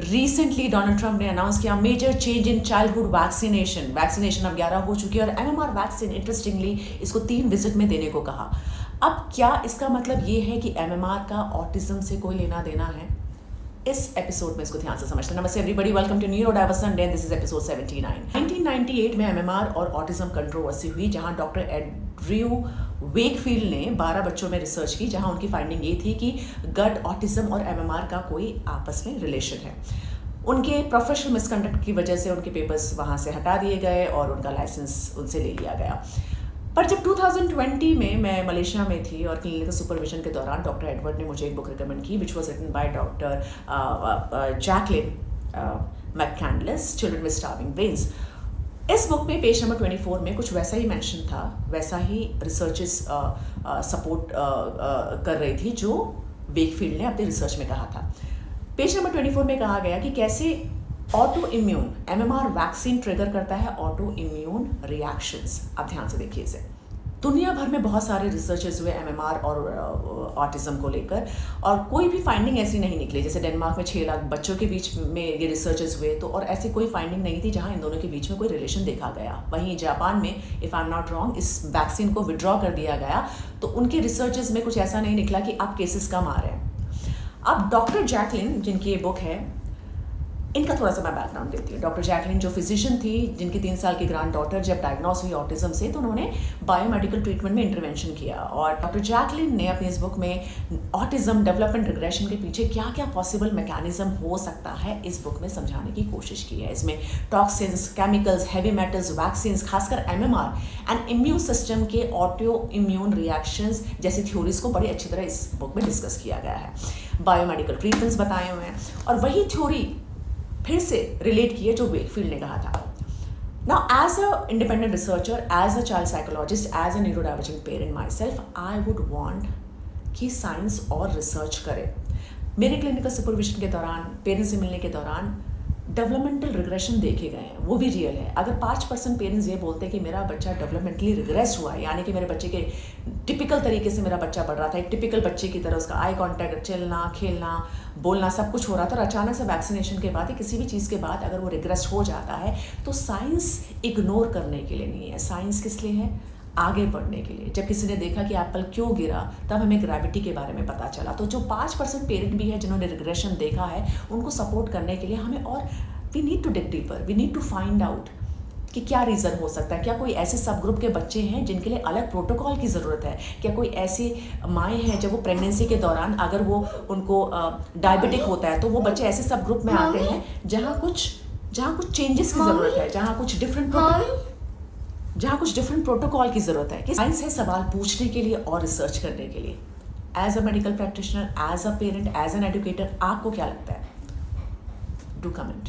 Recently Donald Trump ने announce किया major change in childhood vaccination अब 11 हो चुकी है, और एमएमआर वैक्सीन इंटरेस्टिंगली इसको 3 विजिट में देने को कहा। अब क्या इसका मतलब ये है कि एमएमआर का ऑटिज्म से कोई लेना देना है? इस एपिसोड में इसको ध्यान से समझते हैं। नमस्ते everybody, welcome to neurodiverse Sunday, this is episode 79। 1998 में एमएमआर और ऑटिज्म कंट्रोवर्सी हुई, जहां डॉक्टर एंड्रयू वेकफील्ड ने 12 बच्चों में रिसर्च की, जहां उनकी फाइंडिंग ये थी कि गट, ऑटिज्म और एमएमआर का कोई आपस में रिलेशन है। उनके प्रोफेशनल मिसकंडक्ट की वजह से उनके पेपर्स वहां से हटा दिए गए और उनका लाइसेंस उनसे ले लिया गया। पर जब 2020 में मैं मलेशिया में थी और क्लिनिकल सुपरविजन के दौरान डॉक्टर एडवर्ड ने मुझे एक बुक रिकमेंड की, which was written by doctor Jacqueline McCandless, children with starving brains. इस बुक में पेज नंबर 24 में कुछ वैसा ही मेंशन था, वैसा ही रिसर्चेस सपोर्ट कर रही थी जो वेकफील्ड ने अपने रिसर्च में कहा था। पेज नंबर 24 में कहा गया कि कैसे auto immune MMR vaccine trigger करता है ऑटो इम्यून रिएक्शंस। आप ध्यान से देखिए इसे। दुनिया भर में बहुत सारे रिसर्चेस हुए एमएमआर और ऑटिज्म को लेकर, और कोई भी फाइंडिंग ऐसी नहीं निकली। जैसे डेनमार्क में 6 लाख बच्चों के बीच में ये रिसर्चेस हुए, तो और ऐसी कोई फाइंडिंग नहीं थी जहां इन दोनों के बीच में कोई रिलेशन देखा गया। वहीं जापान में, if I am not wrong, इस वैक्सीन को विड्रॉ कर दिया गया, तो उनके रिसर्चेस में कुछ ऐसा नहीं निकला कि अब केसेस कम आ रहे हैं। अब डॉक्टर जैकलिन, जिनकी ये बुक है, इनका थोड़ा सा मैं बैकग्राउंड देती हूँ। डॉक्टर जैकलिन जो फिजिशियन थी, जिनकी 3 साल की ग्रैंड डॉटर जब डायग्नोस हुई ऑटिज्म से, तो उन्होंने बायोमेडिकल ट्रीटमेंट में इंटरवेंशन किया। और डॉक्टर जैकलिन ने अपनी इस बुक में ऑटिज्म डेवलपमेंट रिग्रेशन के पीछे क्या क्या पॉसिबल मैकेनिज्म हो सकता है, इस बुक में समझाने की कोशिश की है। इसमें toxins, chemicals, heavy metals, vaccines, खासकर एमएमआर एंड इम्यून सिस्टम के ऑटो इम्यून रिएक्शंस जैसी थ्योरीज को बड़ी अच्छी तरह इस बुक में डिस्कस किया गया है। बायोमेडिकल ट्रीटमेंट्स बताए हुए हैं, और वही थ्योरी फिर से रिलेट किए जो वेकफील्ड ने कहा था। Now as a independent researcher, as a child psychologist, as a neurodivergent parent myself, I would want कि साइंस और रिसर्च करे। मेरे क्लिनिकल सुपरविजन के दौरान, पेरेंट्स से मिलने के दौरान डेवलपमेंटल रिग्रेशन देखे गए हैं, वो भी रियल है। अगर 5% पेरेंट्स ये बोलते हैं कि मेरा बच्चा डेवलपमेंटली रिग्रेस हुआ है, यानी कि मेरे बच्चे के टिपिकल तरीके से मेरा बच्चा बढ़ रहा था, एक टिपिकल बच्चे की तरह उसका आई कांटेक्ट, चलना, खेलना, बोलना सब कुछ हो रहा था, और अचानक से वैक्सीनेशन के बाद या किसी भी चीज़ के बाद अगर वो रिग्रेस हो जाता है, तो साइंस इग्नोर करने के लिए नहीं है। साइंस किस लिए है? आगे बढ़ने के लिए। जब किसी ने देखा कि एप्पल क्यों गिरा, तब हमें ग्रेविटी के बारे में पता चला। तो जो 5% पेरेंट भी है जिन्होंने रिग्रेशन देखा है, उनको सपोर्ट करने के लिए हमें और we need to dig deeper, we need to find out कि क्या रीज़न हो सकता है। क्या कोई ऐसे सब ग्रुप के बच्चे हैं जिनके लिए अलग प्रोटोकॉल की ज़रूरत है? क्या कोई ऐसी माएँ हैं जब वो प्रेगनेंसी के दौरान अगर वो उनको डायबिटिक होता है, तो वो बच्चे ऐसे सब ग्रुप में आते हैं जहाँ कुछ चेंजेस की ज़रूरत है, जहाँ कुछ डिफरेंट प्रोटोकॉल की ज़रूरत है। कि साइंस है सवाल पूछने के लिए और रिसर्च करने के लिए। As a medical practitioner, as a parent, as an educator, आपको क्या लगता है? Do comment.